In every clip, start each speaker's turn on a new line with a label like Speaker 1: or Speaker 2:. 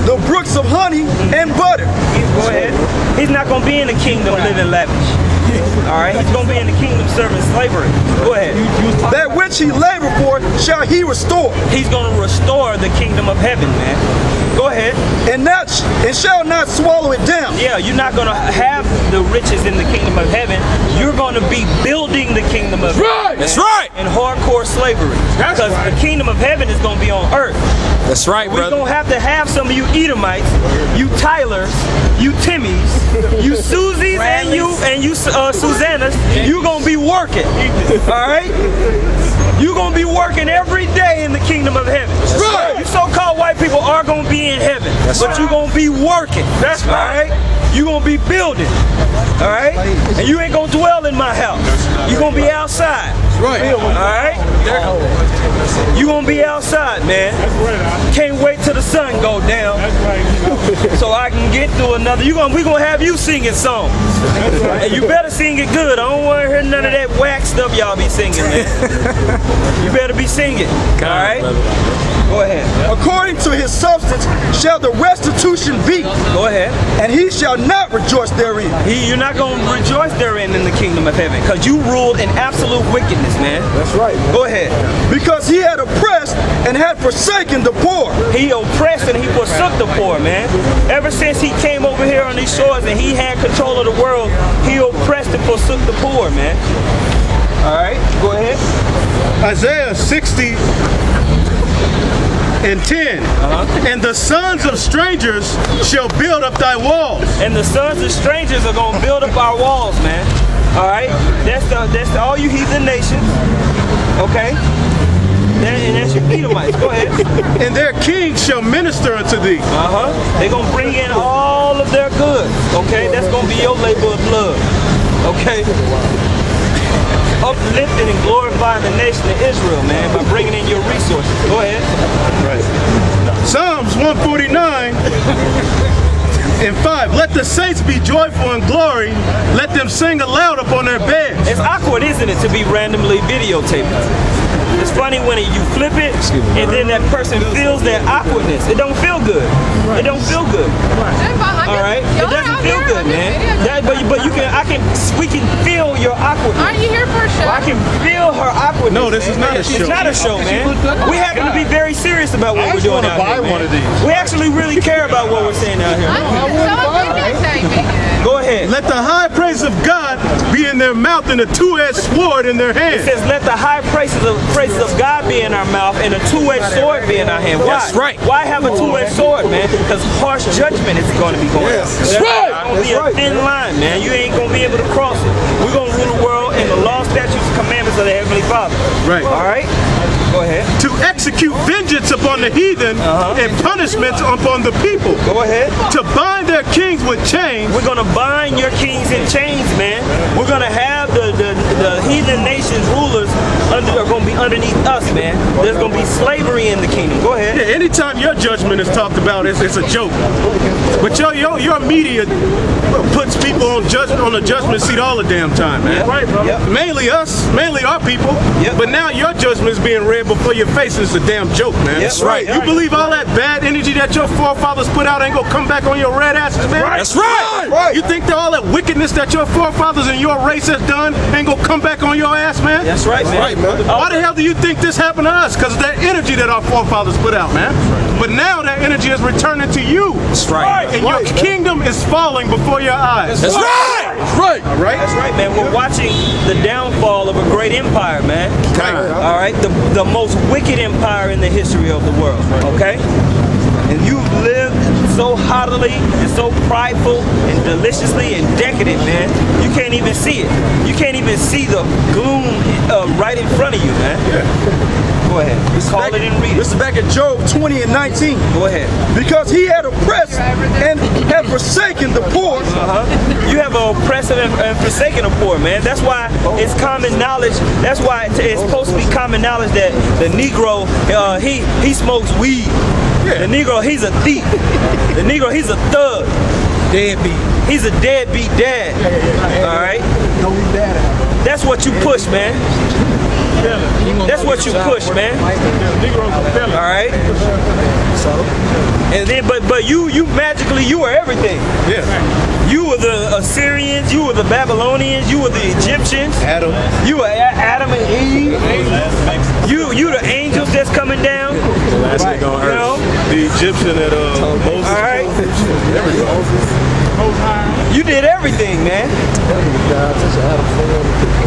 Speaker 1: the brooks of honey and butter.
Speaker 2: Go ahead. He's not going to be in the kingdom living lavish. All right, he's going to be in the kingdom serving slavery. Go ahead.
Speaker 1: That which he labored for shall he restore.
Speaker 2: He's going to restore the kingdom of heaven, man. Go ahead.
Speaker 1: And shall not swallow it down.
Speaker 2: Yeah, you're not going to have the riches in the kingdom of heaven. You're going to be building the kingdom of heaven.
Speaker 3: That's right.
Speaker 2: In hardcore slavery. Because the kingdom of heaven is going to be on earth.
Speaker 3: That's right,
Speaker 2: We're
Speaker 3: brother.
Speaker 2: going to have some of you Edomites, you Tylers, you Timmies, you Susies, and you Susannas. You're going to be working. All right? You're going to be working every day in the kingdom of heaven.
Speaker 3: Right.
Speaker 2: You so-called white people are going to be in heaven. But you're going to be working. That's right. You're going to be building. All right? And you ain't going to dwell in my house. You're going to be outside.
Speaker 3: Right.
Speaker 2: All right? You're going to be outside, man. Can't wait till the sun go down so I can get through another. We're going to have you singing songs. And you better sing it good. I don't want to hear none of that whack stuff y'all be singing, man. You better be singing. All right? Go ahead.
Speaker 1: According to his substance shall the restitution be.
Speaker 2: Go ahead.
Speaker 1: And he shall not rejoice therein.
Speaker 2: You're not going to rejoice therein in the kingdom of heaven because you ruled in absolute wickedness, man.
Speaker 1: That's right.
Speaker 2: Go ahead.
Speaker 1: Because he had oppressed and had forsaken the poor.
Speaker 2: He oppressed and he forsook the poor, man. Ever since he came over here on these shores and he had control of the world, he oppressed and forsook the poor, man. All right, go ahead.
Speaker 4: Isaiah 60 and 10. And the sons of strangers shall build up thy walls.
Speaker 2: And the sons of strangers are going to build up our walls, man. All right, that's all you heathen nations. Okay. And that's your Edomites. Go ahead.
Speaker 4: And their kings shall minister unto thee.
Speaker 2: They're going to bring in all of their goods. Okay, that's going to be your labor of love. Okay. Uplifting and glorifying the nation of Israel, man, by bringing in your resources. Go ahead.
Speaker 4: Right. Psalms 149 and 5. Let the saints be joyful in glory. Let them sing aloud upon their beds.
Speaker 2: It's awkward, isn't it, to be randomly videotaped? It's funny when you flip it and then that person feels that awkwardness. It don't feel good. It don't feel good. All right? It doesn't feel good, man. But we can feel your awkwardness.
Speaker 5: Aren't you here for a show?
Speaker 2: I can feel her awkwardness.
Speaker 4: No, this is not a show.
Speaker 2: It's not a show, man. We happen to be very serious about what we're doing out here, man. We actually really care about what we're saying out here. Go ahead.
Speaker 4: Let the high praise of God be in their mouth and a two-edged sword in their hand.
Speaker 2: It says, let the high praises of God be in our mouth and a two-edged sword be in our hand. Why?
Speaker 3: That's right.
Speaker 2: Why have a two-edged sword, man? Because harsh judgment is going to be going on.
Speaker 3: That's right.
Speaker 2: It's going to be a thin line, man. You ain't going to be able to cross it. We're going to rule the world in the law, statutes, and commandments of the Heavenly Father.
Speaker 4: Right.
Speaker 2: All right? Go ahead.
Speaker 4: To execute vengeance upon the heathen and punishments upon the people.
Speaker 2: Go ahead.
Speaker 4: To bind their kings with chains.
Speaker 2: We're going to bind your kings in chains, man. We're going to have the heathen nations rulers are going to be underneath us, man. There's going to be slavery in the kingdom. Go ahead.
Speaker 4: Yeah, anytime your judgment is talked about, it's a joke. But your media puts people on the judgment seat all the damn time, man.
Speaker 2: Yep.
Speaker 4: Right, bro?
Speaker 2: Yep.
Speaker 4: Mainly us, mainly our people.
Speaker 2: Yep.
Speaker 4: But now your judgment is being read before your face, and it's a damn joke, man.
Speaker 2: That's right.
Speaker 4: You believe all that bad energy that your forefathers put out ain't gonna come back on your red asses, man?
Speaker 3: That's right.
Speaker 4: You think that all that wickedness that your forefathers and your race has done ain't gonna come back on your ass, man?
Speaker 2: That's right, man.
Speaker 4: Why the hell do you think this happened to us? Because of that energy that our forefathers put out, man. But now that energy is returning to you.
Speaker 3: That's right.
Speaker 4: And your kingdom is falling before your eyes.
Speaker 3: That's right. That's right.
Speaker 4: All right?
Speaker 2: That's right, man. We're watching the downfall of a great empire, man.
Speaker 4: Right.
Speaker 2: All right? The most wicked empire in the history of the world, okay? And you've lived so haughtily and so prideful and deliciously and decadent, man. You can't even see it. You can't even see the gloom right in front of you, man. Go ahead. Call it and read it.
Speaker 1: This is back at Job 20 and 19.
Speaker 2: Go ahead.
Speaker 1: Because he had oppressed and had forsaken the poor.
Speaker 2: You have oppressed and forsaken the poor, man. That's why it's common knowledge. That's why it's supposed to be common knowledge that the Negro, he smokes weed. The Negro, he's a thief. The Negro, he's a thug.
Speaker 3: Deadbeat.
Speaker 2: He's a deadbeat dad. All right? That's what you push, man. That's what you push, man. All right? And then, but you magically, you were everything.
Speaker 4: Yeah.
Speaker 2: You were the Assyrians, you were the Babylonians, you were the Egyptians.
Speaker 4: Adam.
Speaker 2: You were Adam and Eve. You the angels that's coming down.
Speaker 4: Right.
Speaker 2: You know?
Speaker 4: The Egyptian that Moses.
Speaker 2: All right. You did everything, man.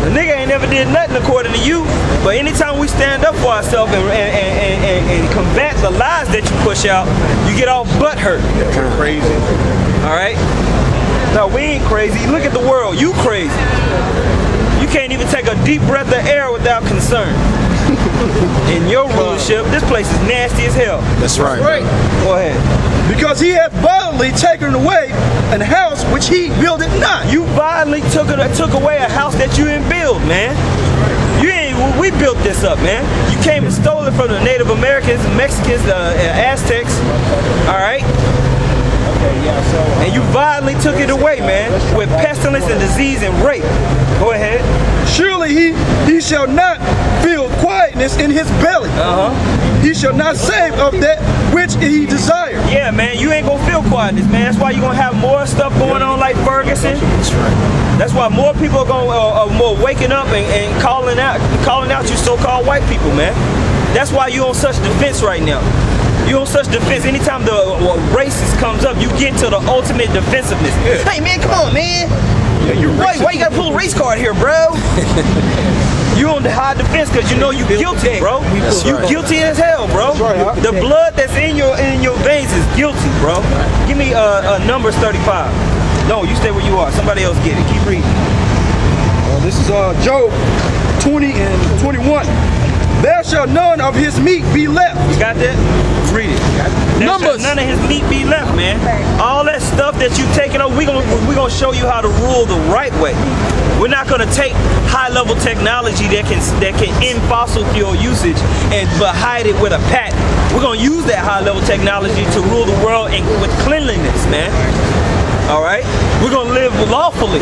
Speaker 2: The nigga ain't never did nothing according to you. But anytime we stand up for ourselves and combat the lies that you push out, you get all butthurt.
Speaker 4: Crazy.
Speaker 2: All right? No, we ain't crazy. Look at the world. You crazy. You can't even take a deep breath of air without concern. In your rulership, this place is nasty as hell.
Speaker 3: That's right.
Speaker 2: Go ahead.
Speaker 1: Because he hath violently taken away an house which he builded not.
Speaker 2: You violently took away a house that you didn't build, man. We built this up, man. You came and stole it from the Native Americans, the Mexicans, the Aztecs. All right? And you violently took it away, man, with pestilence and disease and rape. Go ahead.
Speaker 1: Surely he shall not feel quietness in his belly. He shall not save of that which he desired.
Speaker 2: Yeah, man, you ain't gonna feel quietness, man. That's why you're gonna have more stuff going on like Ferguson. That's right. That's why more people are going more waking up and calling out you so-called white people, man. That's why you on such defense right now. You on such defense. Anytime the racist comes up, you get to the ultimate defensiveness. Yeah. Hey, man, come on, man. Yeah, you're why you gotta pull a race card here, bro? You on the high defense because you know you guilty, bro. You guilty as hell, bro. The blood that's in your veins is guilty, bro. Give me Numbers 35. No, you stay where you are. Somebody else get it. Keep reading.
Speaker 1: This is Job 20 and 21. There shall none of his meat be left.
Speaker 2: You got that? Read it.
Speaker 3: Numbers.
Speaker 2: None of his meat be left, man. All that stuff that you taking over, we gonna show you how to rule the right way. We're not gonna take high-level technology that can end fossil fuel usage but hide it with a patent. We're gonna use that high-level technology to rule the world with cleanliness, man. All right? We're gonna live lawfully.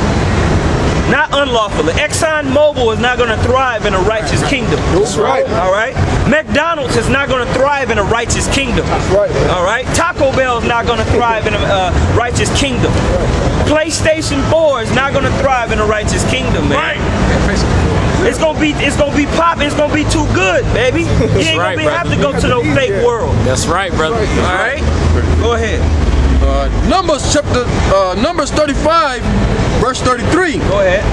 Speaker 2: Not unlawfully. ExxonMobil is not going to thrive in a righteous kingdom.
Speaker 1: That's right.
Speaker 2: All right? McDonald's is not going to thrive in a righteous kingdom.
Speaker 1: That's right.
Speaker 2: All right? Taco Bell is not going to thrive in a righteous kingdom. PlayStation 4 is not going to thrive in a righteous kingdom, man. It's gonna be popping. It's gonna be too good, baby. You ain't gonna have to go to no fake world.
Speaker 3: That's right, brother.
Speaker 2: All right? Go ahead.
Speaker 3: Numbers 35, verse 33.
Speaker 2: Go ahead.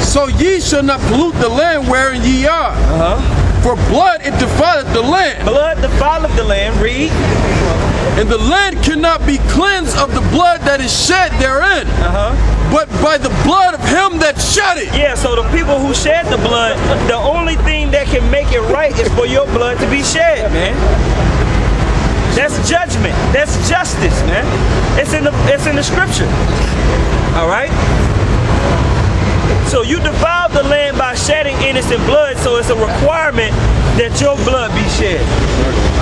Speaker 3: So ye shall not pollute the land wherein ye are. For blood it defileth the land.
Speaker 2: Blood defileth the land. Read.
Speaker 3: And the land cannot be cleansed of the blood that is shed therein. But by the blood of him that shed it.
Speaker 2: Yeah, so the people who shed the blood, the only thing that can make it right is for your blood to be shed, man. That's judgment. That's justice, man. It's in the scripture. All right? So you defile the land by shedding innocent blood, so it's a requirement that your blood be shed.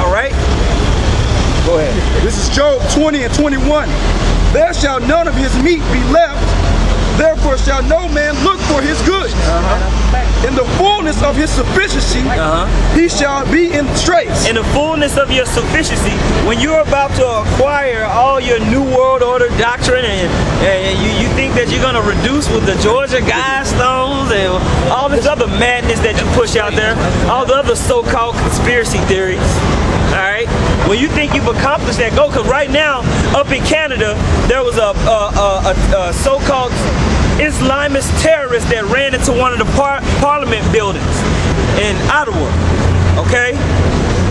Speaker 2: All right? Go ahead.
Speaker 1: This is Job 20 and 21. There shall none of his meat be left. Therefore shall no man look for his good. In the fullness of his sufficiency, he shall be in straits.
Speaker 2: In the fullness of your sufficiency, when you're about to acquire all your New World Order doctrine and you think that you're going to reduce with the Georgia Guidestones and all this other madness that you push out there, all the other so-called conspiracy theories, all right? When you think you've accomplished that goal, because right now, up in Canada, there was a so-called Islamist terrorist that ran into one of the parliament buildings in Ottawa, okay?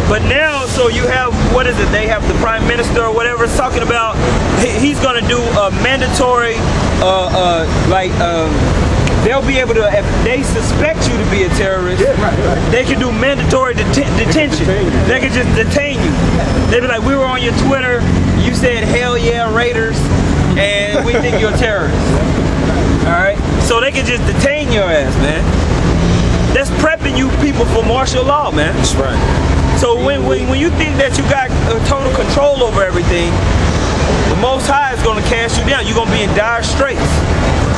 Speaker 2: But now, so you have, what is it, they have the prime minister or whatever is talking about, he's gonna do a mandatory, they'll be able to, if they suspect you to be a terrorist, they can do mandatory detention. They can just detain you. They be like, we were on your Twitter, you said hell yeah Raiders, and we think you're a terrorist. Alright? So they can just detain your ass, man. That's prepping you people for martial law, man.
Speaker 3: That's right.
Speaker 2: So when you think that you got total control over everything, the Most High is going to cast you down. You're going to be in dire straits.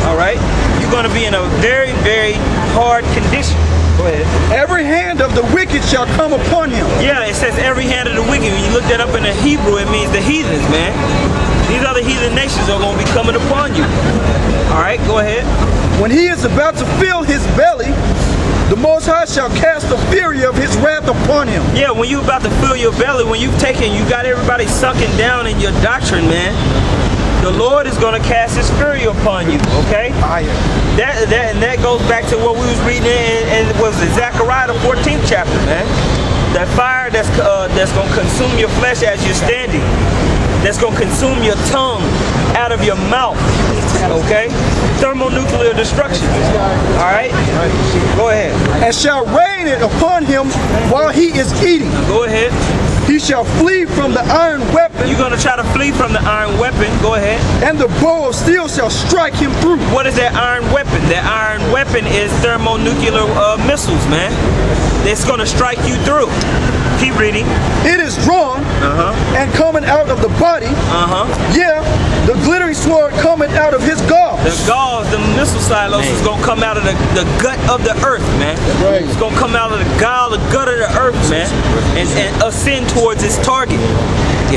Speaker 2: All right? you're going to be in a very, very hard condition. Go ahead.
Speaker 1: Every hand of the wicked shall come upon him.
Speaker 2: Yeah, it says every hand of the wicked. When you look that up in the Hebrew, it means the heathens, man. These other heathen nations are going to be coming upon you. All right, go ahead.
Speaker 1: When he is about to fill his belly, the Most High shall cast the fury of his wrath upon him.
Speaker 2: Yeah, when you're about to fill your belly, when you've taken, you got everybody sunken down in your doctrine, man. The Lord is going to cast his fury upon you, okay? That goes back to what we was reading in was it Zechariah the 14th chapter, man. That fire that's going to consume your flesh as you're standing. That's going to consume your tongue out of your mouth, okay? Thermonuclear destruction, all right? Go ahead.
Speaker 1: And shall rain it upon him while he is eating.
Speaker 2: Go ahead.
Speaker 1: He shall flee from the iron weapon.
Speaker 2: You're going to try to flee from the iron weapon. Go ahead.
Speaker 1: And the bow of steel shall strike him through.
Speaker 2: What is that iron weapon? That iron weapon is thermonuclear missiles, man. It's going to strike you through. Keep reading.
Speaker 1: It is drawn and coming out of the body. Yeah, the glittering sword coming out of his galls.
Speaker 2: The galls, the missile silos is going to come out of the gut of the earth, man.
Speaker 1: Right.
Speaker 2: It's going to come out of the gall, the gut of the earth, man, and ascend towards its target.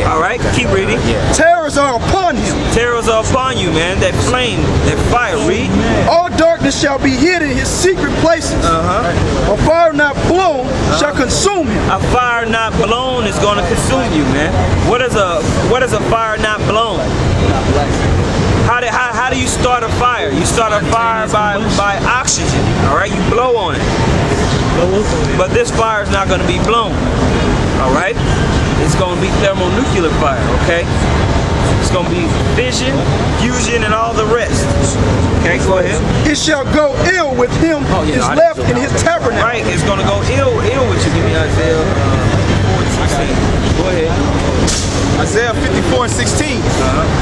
Speaker 2: All right, keep reading.
Speaker 1: Terrors are upon him.
Speaker 2: Terrors are upon you, man. That flame, that fire. Read.
Speaker 1: All darkness shall be hid in his secret places. A fire not blown shall consume him.
Speaker 2: A fire not blown is going to consume you, man. What is a fire not blown? How do you start a fire? You start a fire by oxygen. All right, you blow on it. But this fire is not going to be blown. All right, it's going to be thermonuclear fire. Okay, it's going to be fission, fusion, and all the rest. Okay, go ahead.
Speaker 1: It shall go ill with him is left in his tabernacle.
Speaker 2: Right, it's going to go ill with you. Give me Isaiah 4:16. Go ahead.
Speaker 5: Isaiah 54:16.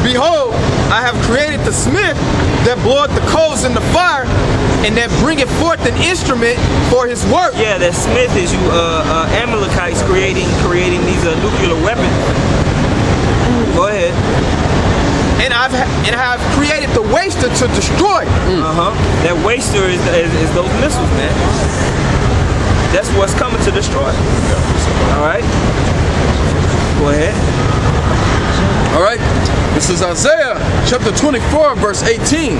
Speaker 5: Behold, I have created the smith that bloweth the coals in the fire, and that bringeth forth an instrument for his work.
Speaker 2: Yeah, that smith is you Amalekites creating these nuclear weapons. Go ahead.
Speaker 5: And I have created the waster to destroy.
Speaker 2: That waster is those missiles, man. That's what's coming to destroy. All right. Go ahead.
Speaker 3: All right, this is Isaiah chapter 24, verse 18.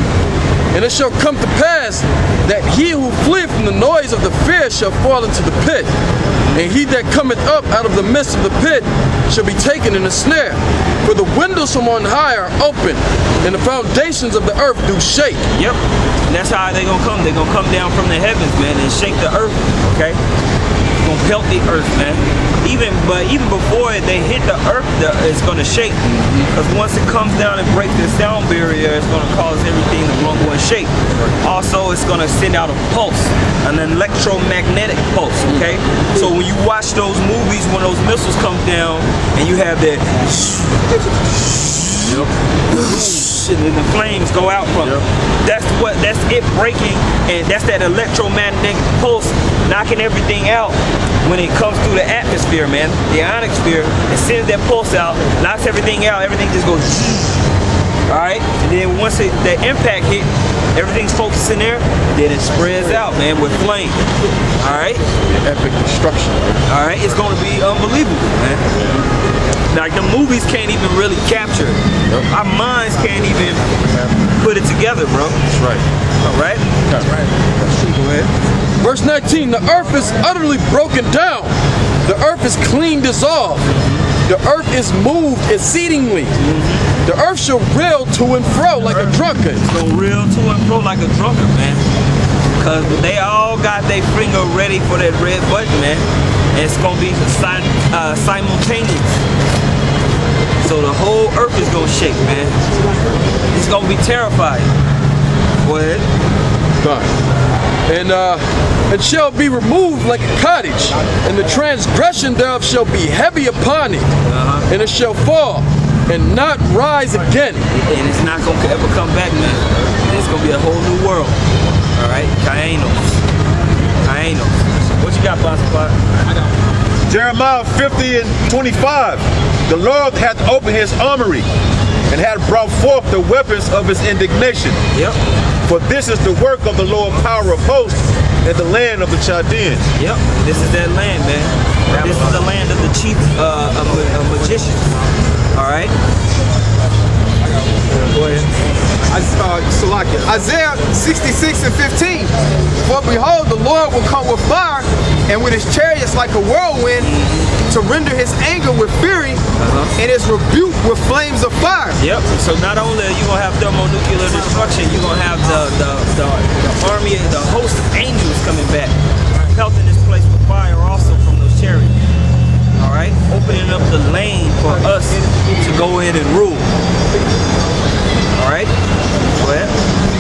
Speaker 3: And it shall come to pass that he who fleeth from the noise of the fear shall fall into the pit. And he that cometh up out of the midst of the pit shall be taken in a snare. For the windows from on high are open, and the foundations of the earth do shake.
Speaker 2: Yep. And that's how they're going to come. They're going to come down from the heavens, man, and shake the earth, okay? Going to pelt the earth, man. Even before they hit the earth, it's going to shake. Because once it comes down and breaks the sound barrier, it's going to cause everything to rumble and shake. Also, it's going to send out a pulse, an electromagnetic pulse, okay? So when you watch those movies, when those missiles come down, and you have that and then the flames go out from it. That's it breaking, and that's that electromagnetic pulse knocking everything out when it comes through the atmosphere, man. The ionosphere, it sends that pulse out, knocks everything out, everything just goes. All right, and then once the impact hit, everything's focused in there, then it spreads out, man, with flame. All right,
Speaker 3: Epic destruction.
Speaker 2: all right, it's going to be unbelievable, man. Like the movies can't even really capture it. Our minds can't even put it together, bro.
Speaker 3: That's right.
Speaker 2: All right?
Speaker 3: That's right.
Speaker 2: Go ahead.
Speaker 3: Verse 19, the earth is utterly broken down. The earth is clean dissolved. The earth is moved exceedingly. The earth shall reel to and fro like a drunkard.
Speaker 2: Go reel to and fro like a drunkard, man. Because they all got their finger ready for that red button, man. And it's going to be simultaneous. So the whole earth is going to shake, man. It's going to be terrifying. Go ahead.
Speaker 3: And it shall be removed like a cottage, and the transgression thereof shall be heavy upon it, and it shall fall and not rise again.
Speaker 2: And it's not going to ever come back, man. It's going to be a whole new world. All right? Kainos. What you got, Boss Spot?
Speaker 4: Jeremiah 50:25. The Lord hath opened his armory and hath brought forth the weapons of his indignation.
Speaker 2: Yep.
Speaker 4: For this is the work of the Lord power of hosts in the land of the Chaldeans.
Speaker 2: Yep. This is that land, man. This is the land of the chief magicians. All right. Go ahead.
Speaker 5: Isaiah 66:15. For behold, the Lord will come with fire, and with his chariots like a whirlwind, to render his anger with fury, and his rebuke with flames of fire.
Speaker 2: Yep. So not only are you gonna have thermonuclear destruction, you're gonna have the army, the host of angels coming back, pelting this place with fire also from those chariots. All right, opening up the lane for us to go in and rule. All right, go ahead.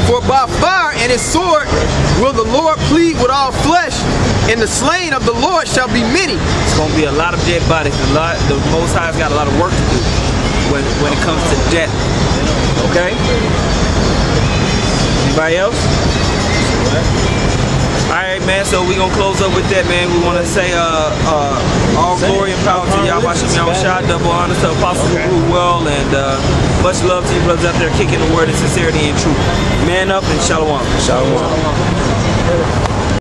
Speaker 5: For by fire and his sword will the Lord plead with all flesh, and the slain of the Lord shall be many.
Speaker 2: It's gonna be a lot of dead bodies. The Most High's got a lot of work to do when it comes to death. Okay. Anybody else? All right, man. So we gonna close up with that, man. We want to say all glory and power to Yahweh Shem Yahushua, double honor to Apostle who rule well, and much love to you brothers out there kicking the word in sincerity and truth. Man up and shalom.
Speaker 3: Shalom.